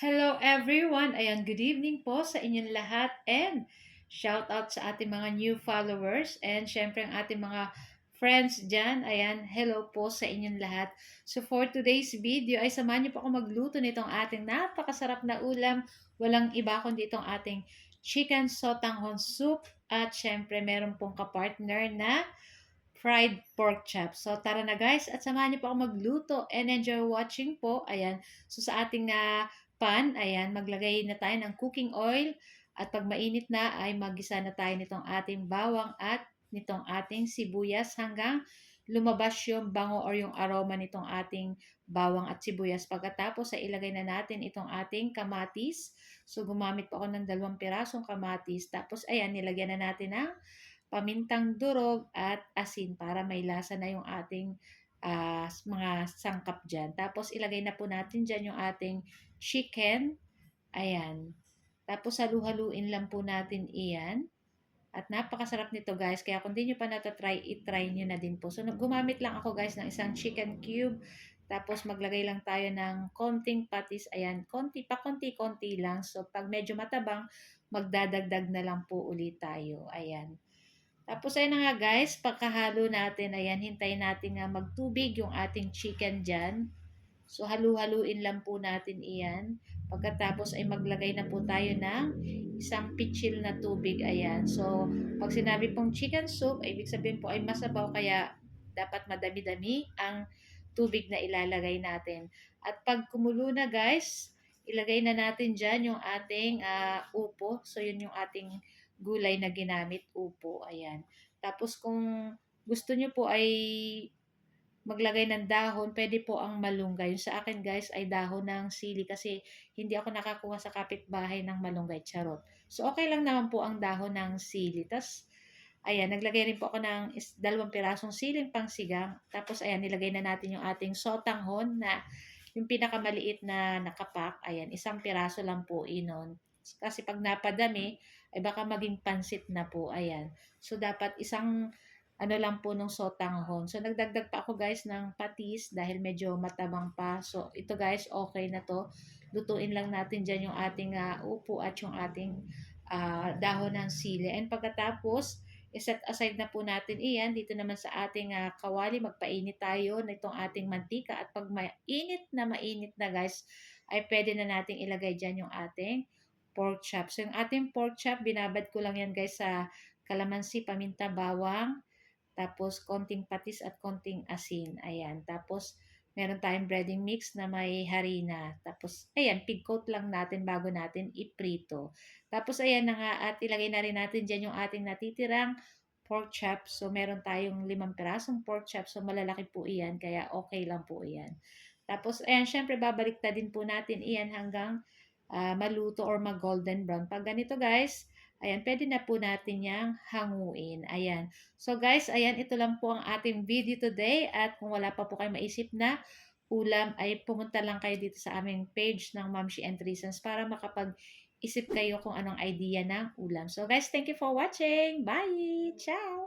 Hello everyone! Ayan, good evening po sa inyong lahat and shout out sa ating mga new followers and syempre ang ating mga friends dyan. Ayan, hello po sa inyong lahat. So for today's video ay samahan niyo po ako magluto nitong ating napakasarap na ulam. Walang iba kundi itong ating chicken sotanghon soup at syempre meron pong kapartner na fried pork chop. So tara na guys at samahan niyo po ako magluto and enjoy watching po. Ayan. So sa ating pan, ayan, maglagay na tayo ng cooking oil at pag mainit na ay magisa na tayo nitong ating bawang at nitong ating sibuyas hanggang lumabas yung bango or yung aroma nitong ating bawang at sibuyas. Pagkatapos ay ilagay na natin itong ating kamatis. So gumamit po ako ng 2 pirasong kamatis. Tapos ayan, nilagyan na natin ng pamintang durog at asin para may lasa na yung ating mga sangkap dyan. Tapos ilagay na po natin dyan yung ating chicken. Ayan. Tapos halu-haluin lang po natin iyan. At napakasarap nito guys. Kaya kung di nyo pa natatry, itry nyo na din po. So gumamit lang ako guys ng isang chicken cube. Tapos maglagay lang tayo ng konting patis. Ayan, konti-konti lang. So pag medyo matabang, magdadagdag na lang po ulit tayo. Ayan. Tapos ayun na nga guys, pagkahalo natin, ayan, hintayin natin nga magtubig yung ating chicken dyan. So halu-haluin lang po natin iyan. Pagkatapos ay maglagay na po tayo ng isang pitchil na tubig, ayan. So pag sinabi pong chicken soup, ay ibig sabihin po ay masabaw kaya dapat madami-dami ang tubig na ilalagay natin. At pag kumulo na guys, ilagay na natin dyan yung ating upo. So yun yung ating gulay na ginamit, upo. Ayan. Tapos kung gusto nyo po ay maglagay ng dahon, pwede po ang malunggay. Yung sa akin guys ay dahon ng sili kasi hindi ako nakakuha sa kapitbahay ng malunggay, charot. So okay lang naman po ang dahon ng sili. Tapos ayan, naglagay rin po ako ng 2 pirasong siling pangsigang. Tapos ayan, nilagay na natin yung ating sotanghon na yung pinakamaliit na nakapak. Ayan, 1 piraso lang po inon. Kasi pag napadami, ay baka maging pansit na po. Ayan. So, dapat isang ano lang po nung sotanghon. So, nagdagdag pa ako guys ng patis dahil medyo matabang pa. So, ito guys, okay na to. Lutuin lang natin dyan yung ating upo at yung ating dahon ng sili. And pagkatapos, iset aside na po natin iyan. Dito naman sa ating kawali, magpainit tayo nitong ating mantika. At pag mainit na guys, ay pwede na nating ilagay dyan yung ating pork chop. So, yung ating pork chop, binabad ko lang yan guys sa kalamansi, paminta, bawang, tapos konting patis at konting asin. Ayan. Tapos, meron tayong breading mix na may harina. Tapos, ayan, pig coat lang natin bago natin iprito. Tapos, ayan na nga, at ilagay na rin natin dyan yung ating natitirang pork chop. So, meron tayong 5 pirasong pork chop. So, malalaki po iyan. Kaya, okay lang po iyan. Tapos, ayan, syempre, babalik na din po natin iyan hanggang maluto or mag-golden brown. Pag ganito, guys, ayan, pwede na po natin yang hanguin. Ayan. So guys, ayan, ito lang po ang ating video today. At kung wala pa po kayo maisip na ulam, ay pumunta lang kayo dito sa aming page ng Mamshi and Reasons para makapag-isip kayo kung anong idea ng ulam. So guys, thank you for watching. Bye! Ciao!